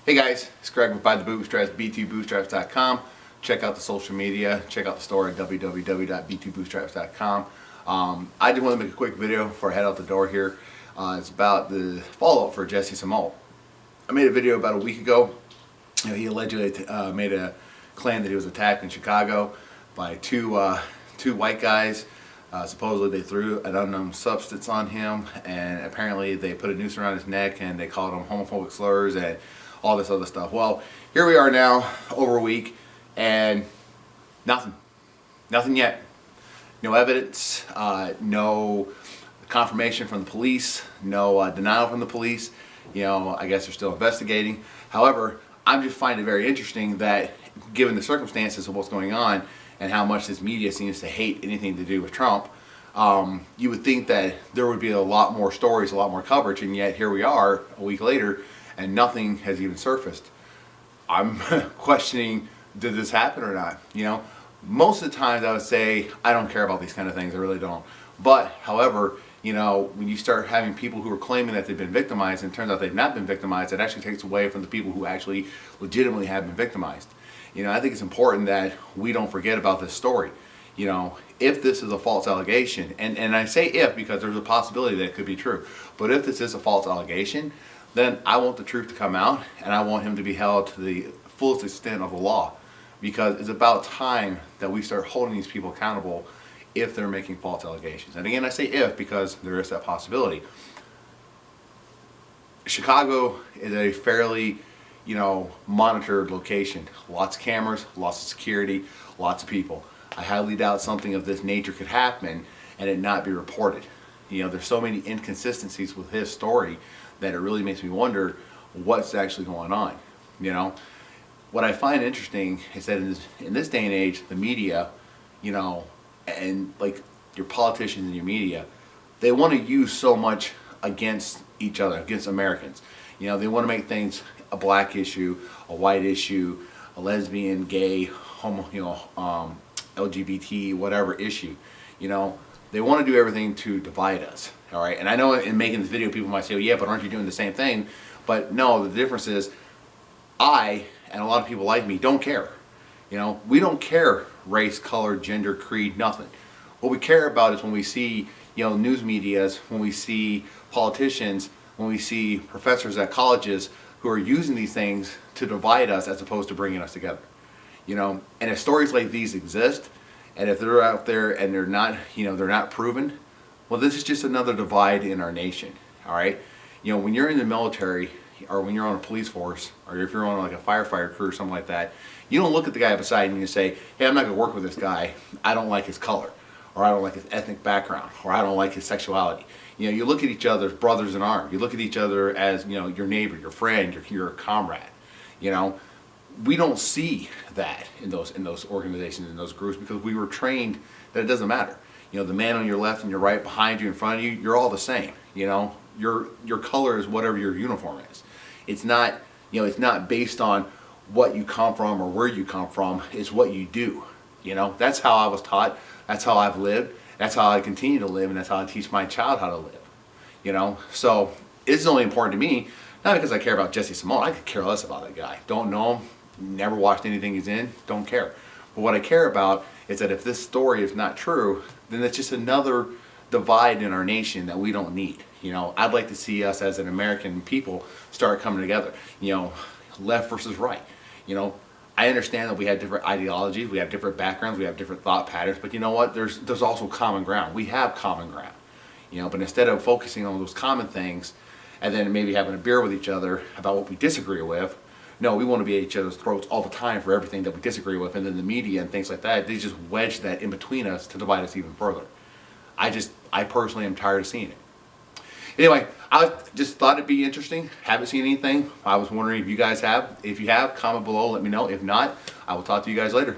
Hey guys, it's Greg with By the Bootstraps, b2bootstraps.com. Check out the social media, check out the store at www.b2bootstraps.com. I just want to make a quick video before I head out the door here. It's about the follow-up for Jussie Smollett. I made a video about a week ago. He allegedly made a claim that he was attacked in Chicago by two white guys. Supposedly they threw an unknown substance on him, and apparently they put a noose around his neck and they called him homophobic slurs and all this other stuff. Well, here we are now, over a week, and nothing yet. No evidence, no confirmation from the police, no denial from the police. You know, I guess they're still investigating. However, I'm just finding it very interesting that, given the circumstances of what's going on and how much this media seems to hate anything to do with Trump, you would think that there would be a lot more stories, a lot more coverage, and yet here we are a week later and nothing has even surfaced. I'm questioning, did this happen or not? You know, most of the times I would say I don't care about these kind of things, I really don't. But however, you know, when you start having people who are claiming that they've been victimized and it turns out they've not been victimized, it actually takes away from the people who actually legitimately have been victimized. You know, I think it's important that we don't forget about this story. You know, if this is a false allegation, and I say if because there's a possibility that it could be true, but if this is a false allegation, then I want the truth to come out and I want him to be held to the fullest extent of the law, because it's about time that we start holding these people accountable if they're making false allegations. And again, I say if because there is that possibility. Chicago is a fairly, you know, monitored location. Lots of cameras, lots of security, lots of people. I highly doubt something of this nature could happen and it not be reported. You know, there's so many inconsistencies with his story that it really makes me wonder what's actually going on. You know, what I find interesting is that in this day and age, the media, you know, and like your politicians and your media, they want to use so much against each other, against Americans. You know, they want to make things a black issue, a white issue, a lesbian, gay, homo, you know, LGBT, whatever issue. You know, they want to do everything to divide us. All right, and I know in making this video, people might say, "Oh, yeah, but aren't you doing the same thing?" But no, the difference is, I and a lot of people like me don't care. You know, we don't care race, color, gender, creed, nothing. What we care about is when we see, you know, news medias, when we see politicians, when we see professors at colleges who are using these things to divide us as opposed to bringing us together. You know, and if stories like these exist, and if they're out there and they're not, you know, they're not proven, well, this is just another divide in our nation. All right, you know, when you're in the military or when you're on a police force or if you're on like a firefighter crew or something like that, you don't look at the guy beside and you say, "Hey, I'm not going to work with this guy. I don't like his color, or I don't like his ethnic background, or I don't like his sexuality." You know, you look at each other as brothers in arms. You look at each other as, you know, your neighbor, your friend, your comrade. You know, we don't see that in those organizations, in those groups, because we were trained that it doesn't matter. You know, the man on your left and your right, behind you, in front of you, you're all the same. You know, your color is whatever your uniform is. It's not, you know, it's not based on what you come from or where you come from. It's what you do. You know, that's how I was taught. That's how I've lived. That's how I continue to live, and that's how I teach my child how to live. You know, so it's only important to me, not because I care about Jussie Smollett. I could care less about that guy. Don't know him. Never watched anything he's in. Don't care. But what I care about is that if this story is not true, then it's just another divide in our nation that we don't need. You know, I'd like to see us as an American people start coming together. You know, left versus right. You know, I understand that we have different ideologies, we have different backgrounds, we have different thought patterns, but you know what? There's also common ground. We have common ground. You know, but instead of focusing on those common things and then maybe having a beer with each other about what we disagree with, no, we want to be at each other's throats all the time for everything that we disagree with, and then the media and things like that, they just wedge that in between us to divide us even further. I personally am tired of seeing it. Anyway, I just thought it'd be interesting. Haven't seen anything. I was wondering if you guys have. If you have, comment below, let me know. If not, I will talk to you guys later.